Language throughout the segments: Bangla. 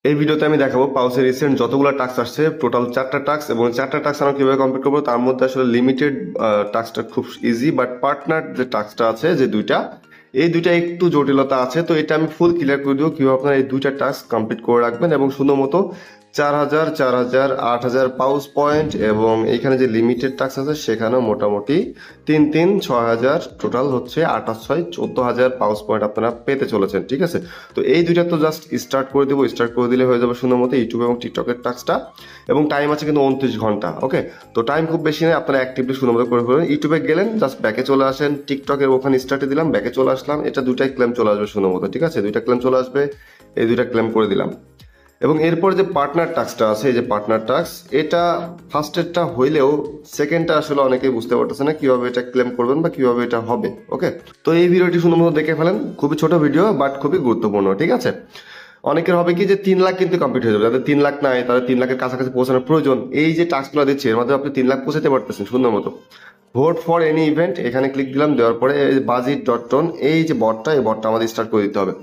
এই ভিডিওতে আমি দেখাবো পাউসের রিসেন্ট যতগুলো টাস্ক আসছে, টোটাল 4টা টাস্ক, এবং 4টা টাস্ক আমরা কিভাবে কমপ্লিট করবো। তার মধ্যে আসলে লিমিটেড টাস্কটা খুব ইজি, বাট পার্টনার যে টাস্কটা আছে, যে দুইটা, এই দুইটা একটু জটিলতা আছে। তো এটা আমি ফুল ক্লিয়ার করে দেবো কিভাবে আপনারা এই দুইটা টাস্ক কমপ্লিট করে রাখবেন এবং সুন্দর মতো 4,000, 4,000, 8,000 পাউস পয়েন্ট, এবং এইখানে যে লিমিটেড টাস্ক আছে সেখানেও মোটামুটি 3, 6,000, টোটাল হচ্ছে 8, 6, 14,000 পাউস পয়েন্ট আপনারা পেতে চলেছেন। ঠিক আছে, তো এই দুইটা তো জাস্ট স্টার্ট করে দেবো। স্টার্ট করে দিলে হয়ে যাবে সুন্দর মতো ইউটিউব এবং টিকটকের টাস্কটা, এবং টাইম আছে কিন্তু 29 ঘন্টা। ওকে, তো টাইম খুব বেশি নেই, আপনারা অ্যাক্টিভলি সুন্দর মতো করে ফেলবেন। ইউটিউবে গেলেন, জাস্ট ব্যাকে চলে আসেন, টিকটকের ওখানে স্টার্টে দিলাম, ব্যাকে চলে আসলাম, এটা দুইটাই ক্লেম চলে আসবে সুন্দর মতো। ঠিক আছে, দুইটা ক্লেম চলে আসবে, এই দুইটা ক্লেম করে দিলাম। এবং এরপর যে পার্টনার টাস্কটা আছে, এই যে পার্টনার টাস্ক, এটা ফার্স্টেরটা হইলেও সেকেন্ডটা আসলে অনেকেই বুঝতে পারতেছে না কিভাবে এটা ক্লেম করবেন বা কিভাবে এটা হবে। ওকে, তো এই ভিডিওটি সুন্দর মতো দেখে ফেলেন, খুবই ছোট ভিডিও বাট খুবই গুরুত্বপূর্ণ। ঠিক আছে, অনেকের হবে কি যে 3 লাখ কিন্তু কমপ্লিট হয়ে যাবে, যাদের 3 লাখ নাই তাদের 3 লাখের কাছাকাছি পৌঁছানোর প্রয়োজন। এই যে টাস্কগুলো দিচ্ছে এর মাধ্যমে আপনি 3 লাখ পৌঁছাতে পারতেছেন সুন্দর মতো। ভোট ফর এনি ইভেন্ট, এখানে ক্লিক দিলাম, দেওয়ার পরে বাজিট.টন, এই যে বটটা, এই বটটা আমাদের স্টার্ট করে দিতে হবে।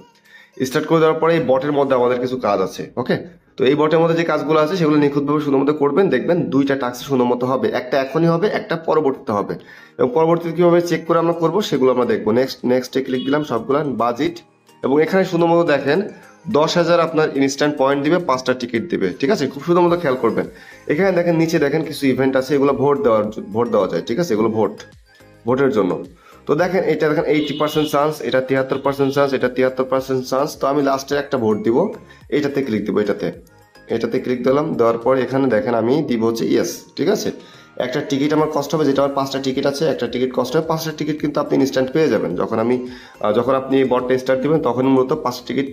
স্টার্ট করে দেওয়ার পরে এই বটের মধ্যে আমাদের কিছু কাজ আছে। ওকে, তো এই বটের মধ্যে যে কাজগুলো আছে সেগুলো নিখুঁতভাবে সুন্দর মতো করবেন, দেখবেন দুইটা টাস্ক সুন্দর মতো হবে। একটা এখনই হবে, একটা পরবর্তীতে হবে, এবং পরবর্তীতে কিভাবে চেক করে আমরা করবো সেগুলো আমরা দেখবো। নেক্সটে ক্লিক দিলাম, সবগুলো বাজিট, এবং এখানে সুন্দর মতো দেখেন 10,000 আপনার ইনস্ট্যান্ট পয়েন্ট দিবে, 5টা টিকিট দিবে। ঠিক আছে, খুব সুন্দর মতো খেয়াল করবেন। এখানে দেখেন নিচে দেখেন কিছু ইভেন্ট আছে, এগুলো ভোট দেওয়া যায়। ঠিক আছে, এগুলো ভোটের জন্য। তো দেখেন এটা দেখেন 80% চান্স, এটা 73% চান্স, এটা 73% চান্স। তো আমি লাস্টের একটা ভোট দিব, এটাতে ক্লিক দিব, এটাতে ক্লিক দিলাম। দেওয়ার পর এখানে দেখেন আমি দিব হচ্ছে ইয়েস। ঠিক আছে, একটা টিকিট আমার কষ্ট হবে, যেটা আমার 5টা টিকিট আছে, একটা টিকিট কষ্ট হবে। 5টা টিকিট কিন্তু আপনি ইনস্ট্যান্ট পেয়ে যাবেন যখন আপনি এই বটটা স্টার্ট দিবেন, তখন মূলত 5টা টিকিট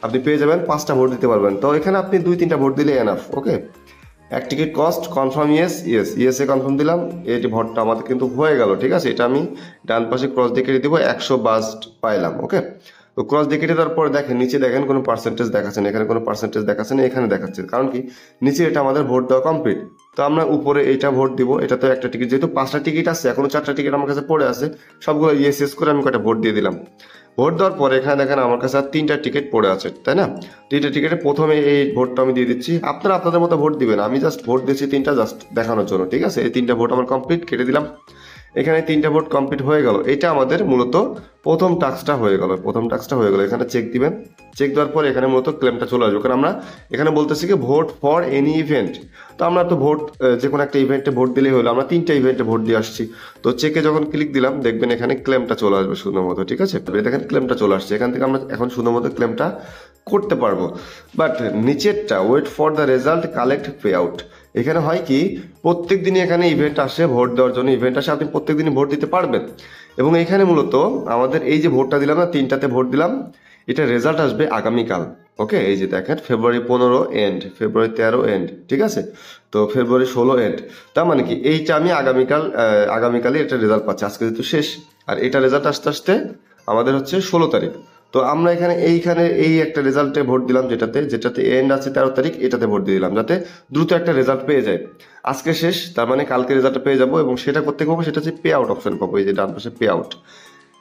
আপনি পেয়ে যাবেন, 5টা ভোট দিতে পারবেন। তো এখানে আপনি 2-3টা ভোট দিলে এনাফ। ওকে, এক টিকিট কস্ট কনফার্ম, ইয়েসে কনফার্ম দিলাম, এটি ভোটটা আমাদের কিন্তু হয়ে গেল। ঠিক আছে, এটা আমি ডান পাশে ক্রস দিয়ে কেটে দিব, 100 বাস্ট পাইলাম। ওকে, তো ক্রস দিয়ে কেটে দেওয়ার পর দেখেন নিচে দেখেন কোনো পার্সেন্টেজ দেখাচ্ছে না, এখানে কোনো পার্সেন্টেজ দেখাচ্ছে না, এখানে দেখাচ্ছে। কারণ কি, নিচে এটা আমাদের ভোট দেওয়া কমপ্লিট। তো আমরা উপরে এইটা ভোট দিব, এটাতে একটা টিকিট, যেহেতু 5টা টিকিট আছে, এখনো 4টা টিকিট আমার কাছে পড়ে আছে, সবগুলো ইয়েস করে আমি কয়টা ভোট দিয়ে দিলাম। ভোট দেওয়ার পরে এখানে দেখেন আমার কাছে আর 3টা টিকিট পড়ে আছে, তাই না? 3টা টিকিটে প্রথমে এই ভোটটা আমি দিয়ে দিচ্ছি, আপনারা আপনাদের মতো ভোট দিবেন, আমি জাস্ট ভোট দিচ্ছি 3টা, জাস্ট দেখানোর জন্য। ঠিক আছে, এই 3টা ভোট আমার কমপ্লিট, কেটে দিলাম। এখানে 3টা ভোট কমপ্লিট হয়ে গেল, এটা আমাদের মূলত প্রথম টাস্কটা হয়ে গেল। এখানে চেক দিবেন, চেক দেওয়ার পর এখানে মূলত ক্লেমটা চলে আসবে, কারণ আমরা এখানে বলতেছি কি ভোট ফর এনি ইভেন্ট। তো আমরা তো ভোট যে কোনো একটা ইভেন্টে ভোট দিলেই হলো, আমরা 3টা ইভেন্টে ভোট দিয়ে আসছি। তো চেকে যখন ক্লিক দিলাম, দেখবেন এখানে ক্লেমটা চলে আসবে সুন্দর মতো। ঠিক আছে, দেখেন ক্লেমটা চলে আসছে, এখান থেকে আমরা এখন সুন্দর মতো ক্লেমটা করতে পারবো। বাট নিচেরটা wait for the result collect pay out, এখানে হয় কি, প্রত্যেক দিনই এখানে ইভেন্ট আসে, ভোট দেওয়ার জন্য ইভেন্ট আসে, আপনি প্রত্যেক দিনই ভোট দিতে পারবেন। এবং এখানে মূলত আমাদের এই যে ভোটটা দিলাম না, 3টাতে ভোট দিলাম, এটা রেজাল্ট আসবে আগামীকাল। ওকে, এই যে দেখেন ফেব্রুয়ারি 15 এন্ড, ফেব্রুয়ারি 13 এন্ড। ঠিক আছে, তো ফেব্রুয়ারি 16 এন্ড, তার মানে কি এইটা আমি আগামীকালই এটা রেজাল্ট পাচ্ছি, আজকে যেহেতু শেষ। আর এটা রেজাল্ট আসতে আসতে আমাদের হচ্ছে 16 তারিখ। তো আমরা এইখানে এই একটা রেজাল্টে ভোট দিলাম, যেটাতে এন্ড আছে 13 তারিখ, এটাতে ভোট দিয়ে দিলাম যাতে দ্রুত একটা রেজাল্ট পেয়ে যায়। আজকে শেষ, তার মানে কালকে রেজাল্টটা পেয়ে যাবো, এবং সেটা করতে পাবো, সেটা হচ্ছে পে আউট অপশন পাবো, এই যে ডান পাশে পে আউট।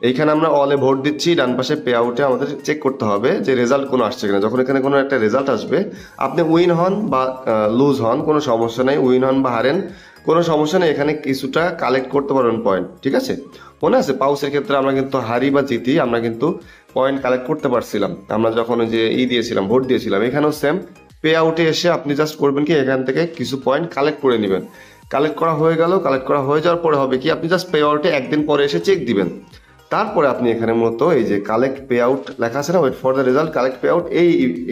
এইখানে আমরা অলে ভোট দিচ্ছি, ডান পাশে পে আউটে আমাদের চেক করতে হবে যে রেজাল্ট কোনো আসছে কিনা। যখন এখানে কোনো একটা রেজাল্ট আসবে, আপনি উইন হন বা লুজ হন, কোনো সমস্যা নেই, উইন হন বা হারেন কোনো সমস্যা নেই, এখানে কিছুটা কালেক্ট করতে পারবেন পয়েন্ট। ঠিক আছে, মনে আছে পাউসের ক্ষেত্রে আমরা কিন্তু হারি বা জিতি, আমরা কিন্তু পয়েন্ট কালেক্ট করতে পারছিলাম, আমরা যখন ওই যে দিয়েছিলাম, ভোট দিয়েছিলাম। এখানেও সেম, পে আউটে এসে আপনি জাস্ট করবেন কি, এখান থেকে কিছু পয়েন্ট কালেক্ট করে নেবেন। কালেক্ট করা হয়ে গেল, কালেক্ট করা হয়ে যাওয়ার পরে হবে কি, আপনি জাস্ট পে আউটে একদিন পরে এসে চেক দিবেন। তারপরে আপনি এখানে মূলত এই যে কালেক্ট পে আউট লেখা আছে না, wait for the result collect pay out,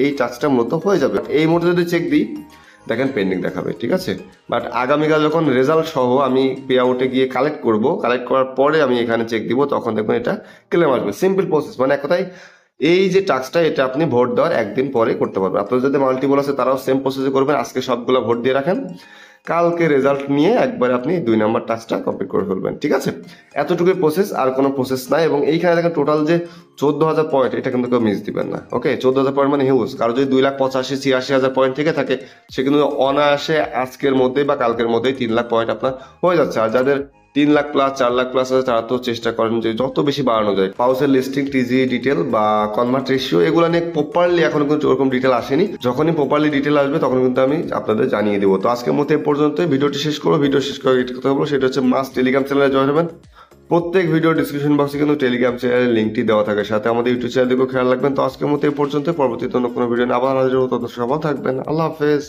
এই টাস্কটা মূলত হয়ে যাবে। এই মুহূর্তে যদি চেক দিই, দেখেন পেন্ডিং দেখাবে। ঠিক আছে, বাট আগামীকাল যখন রেজাল্ট সহ আমি পে আউটে গিয়ে কালেক্ট করব, কালেক্ট করার পরে আমি এখানে চেক দিব, তখন দেখবেন এটা ক্লেম আসবে। সিম্পল প্রসেস, মানে এক কথায় এই যে টাস্কটা, এটা আপনি ভোট দেওয়ার একদিন পরে করতে পারবেন। আপনার যদি মাল্টিপল আছে তারাও সেম প্রসেসে করবেন, আজকে সবগুলো ভোট দিয়ে রাখেন, কালকে রেজাল্ট নিয়ে একবার আপনি 2 নম্বর টাস্কটা কমপ্লিট করে ফেলবেন। ঠিক আছে, এতটুকুই প্রসেস, আর কোনো প্রসেস নাই। এবং এইখানে দেখেন টোটাল যে 14,000 পয়েন্ট, এটা কিন্তু কেউ মিস দিবেন না। ওকে, 14,000 পয়েন্ট মানে হিউজ। কারো যদি 2,85,000-86,000 পয়েন্ট থেকে থাকে, সে কিন্তু অনায়াসে আজকের মধ্যেই বা কালকের মধ্যেই 3 লাখ পয়েন্ট আপনার হয়ে যাচ্ছে। আর যাদের 3 লাখ প্লাস 4 লাখ প্লাস আছে তারা তো চেষ্টা করেন যে যত বেশি বাড়ানো যায়। পাউসের লিস্টিং, টিজি ডিটেল বা কনভার্ট রেশিও এগুলো নিয়ে প্রপারলি এখন কিন্তু ওরকম ডিটেল আসেনি। যখনই প্রপারলি ডিটেল আসবে তখন কিন্তু আমি আপনাদের জানিয়ে দেবো। তো আজকের মতো এ পর্যন্ত, ভিডিওটি শেষ করবো। ভিডিও শেষ করে একটা কথা বলবো, সেটা হচ্ছে মাস্ট টেলিগ্রাম চ্যানেলে জয়েন হবেন। প্রত্যেক ভিডিও ডিসক্রিপশন বক্সে কিন্তু টেলিগ্রাম চ্যানেলের লিঙ্কটি দেওয়া থাকে, সাথে আমাদের ইউটিউব চ্যানেল দিকেও খেয়াল রাখবেন। তো আজকের মতো এ পর্যন্ত, পরবর্তীতে অন্য কোনো ভিডিও আবার হাজির হবো। তত সবাই থাকবেন, আল্লাহ হাফেজ।